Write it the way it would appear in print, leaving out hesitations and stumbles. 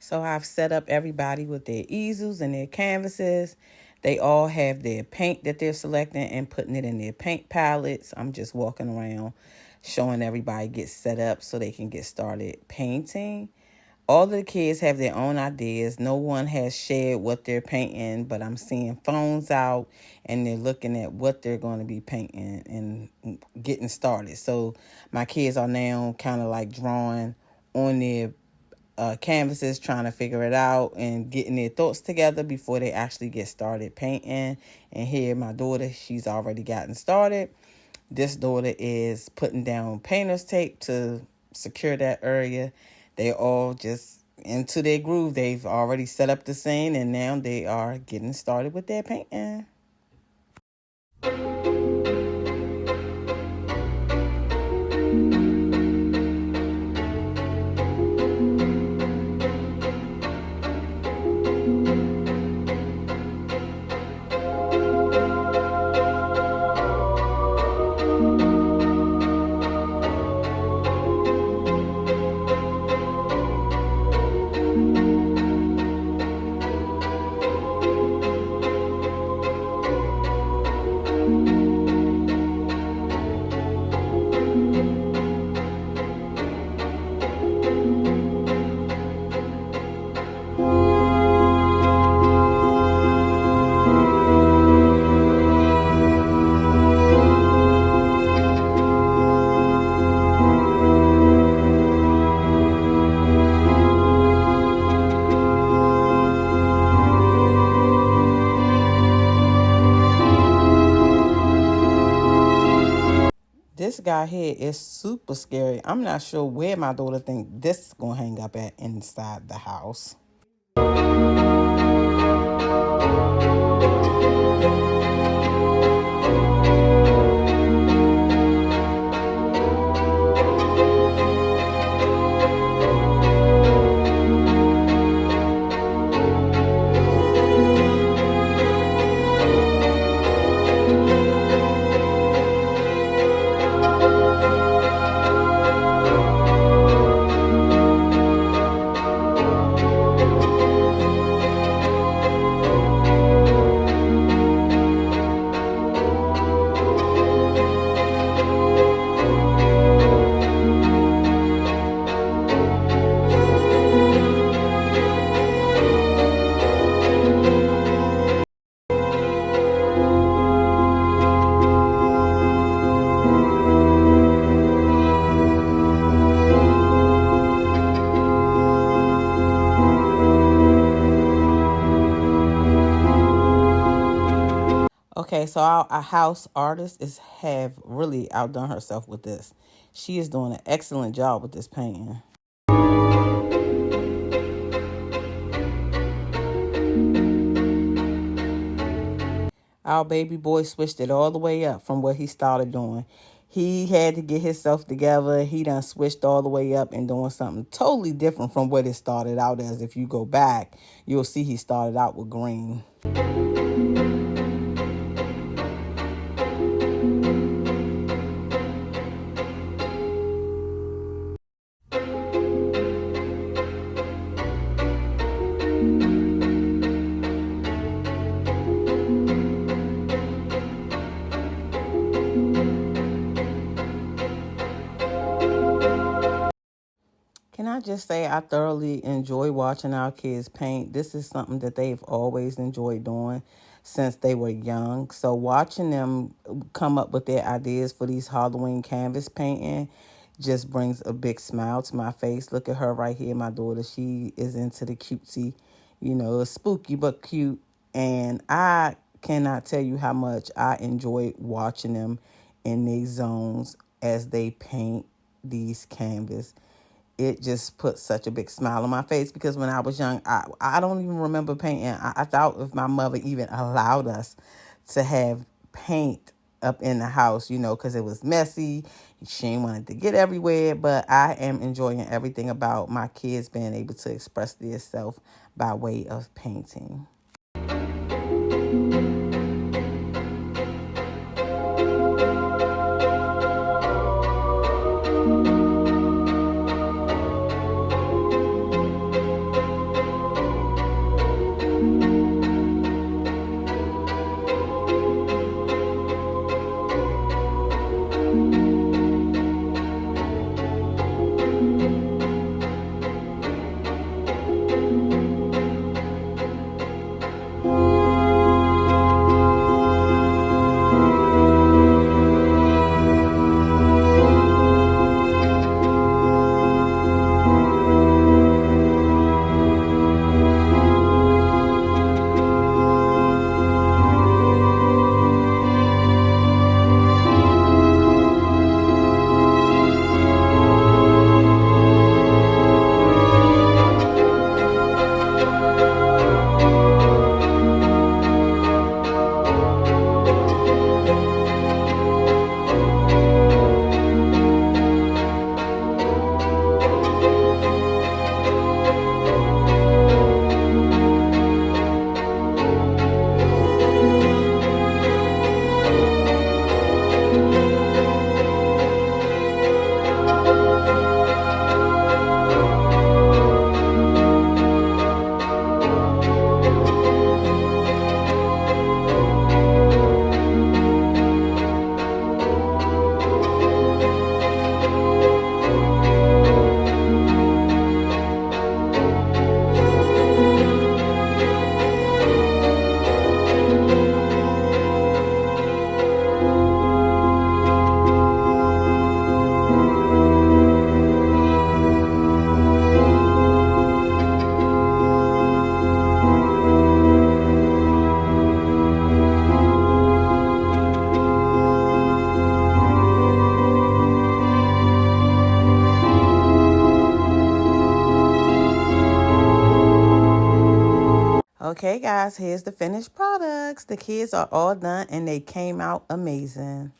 So I've set up everybody with their easels and their canvases. They all have their paint that they're selecting and putting it in their paint palettes. I'm just walking around showing everybody get set up so they can get started painting. All of the kids have their own ideas. No one has shared what they're painting, but I'm seeing phones out and they're looking at what they're going to be painting and getting started. So my kids are now kind of like drawing on their canvases, trying to figure it out and getting their thoughts together before they actually get started painting. And here my daughter, she's already gotten started. This daughter is putting down painter's tape to secure that area. They're all just into their groove. They've already set up the scene and now they are getting started with their painting. This guy here is super scary. I'm not sure where my daughter think this is going to hang up at inside the house. Okay, so our house artist have really outdone herself with this. She is doing an excellent job with this painting. Our baby boy switched it all the way up from what he started doing. He had to get himself together. He done switched all the way up and doing something totally different from what it started out as. If you go back, you'll see he started out with green. Can I just say I thoroughly enjoy watching our kids paint. This is something that they've always enjoyed doing since they were young. So watching them come up with their ideas for these Halloween canvas painting just brings a big smile to my face. Look at her right here, my daughter. She is into the cutesy, spooky but cute. And I cannot tell you how much I enjoy watching them in these zones as they paint these canvas. It just put such a big smile on my face because when I was young, I don't even remember painting. I thought if my mother even allowed us to have paint up in the house, because it was messy. She wanted to get everywhere, but I am enjoying everything about my kids being able to express themselves by way of painting. Okay, guys, here's the finished products. The kids are all done and they came out amazing.